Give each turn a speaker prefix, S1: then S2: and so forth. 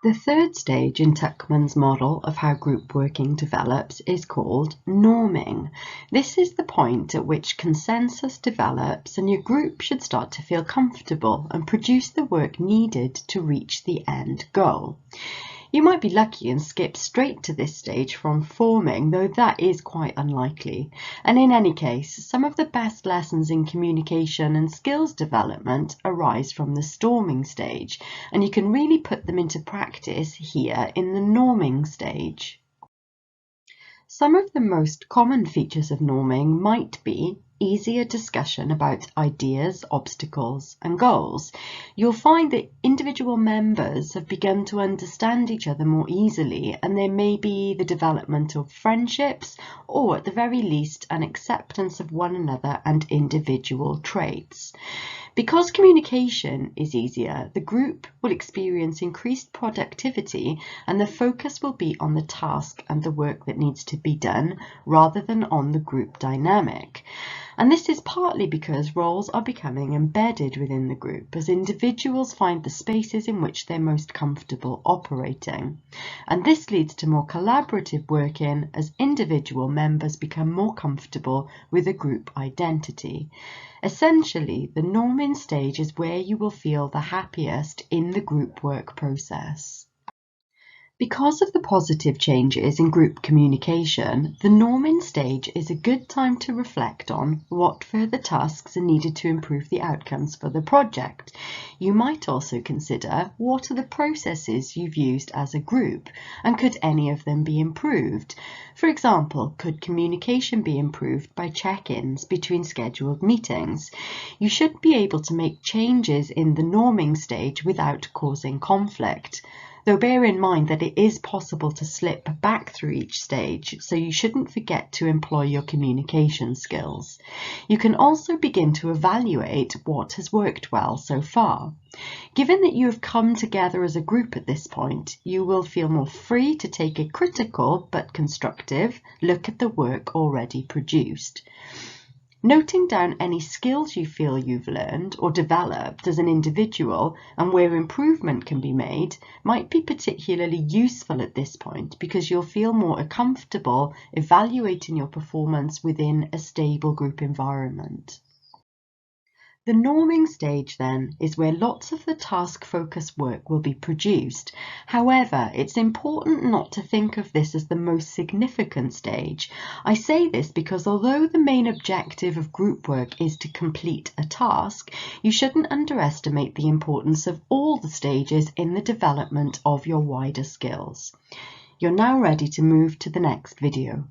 S1: The third stage in Tuckman's model of how group working develops is called norming. This is the point at which consensus develops and your group should start to feel comfortable and produce the work needed to reach the end goal. You might be lucky and skip straight to this stage from forming, though that is quite unlikely. And in any case, some of the best lessons in communication and skills development arise from the storming stage, and you can really put them into practice here in the norming stage. Some of the most common features of norming might be easier discussion about ideas, obstacles, and goals. You'll find that individual members have begun to understand each other more easily, and there may be the development of friendships, or at the very least, an acceptance of one another and individual traits. Because communication is easier, the group will experience increased productivity and the focus will be on the task and the work that needs to be done rather than on the group dynamic. And this is partly because roles are becoming embedded within the group as individuals find the spaces in which they're most comfortable operating. And this leads to more collaborative working as individual members become more comfortable with a group identity. Essentially, the norming stage is where you will feel the happiest in the group work process. Because of the positive changes in group communication, the norming stage is a good time to reflect on what further tasks are needed to improve the outcomes for the project. You might also consider what are the processes you've used as a group, and could any of them be improved? For example, could communication be improved by check-ins between scheduled meetings? You should be able to make changes in the norming stage without causing conflict. Though bear in mind that it is possible to slip back through each stage, so you shouldn't forget to employ your communication skills. You can also begin to evaluate what has worked well so far. Given that you have come together as a group at this point, you will feel more free to take a critical but constructive look at the work already produced. Noting down any skills you feel you've learned or developed as an individual and where improvement can be made might be particularly useful at this point because you'll feel more comfortable evaluating your performance within a stable group environment. The norming stage then is where lots of the task-focused work will be produced. However, it's important not to think of this as the most significant stage. I say this because although the main objective of group work is to complete a task, you shouldn't underestimate the importance of all the stages in the development of your wider skills. You're now ready to move to the next video.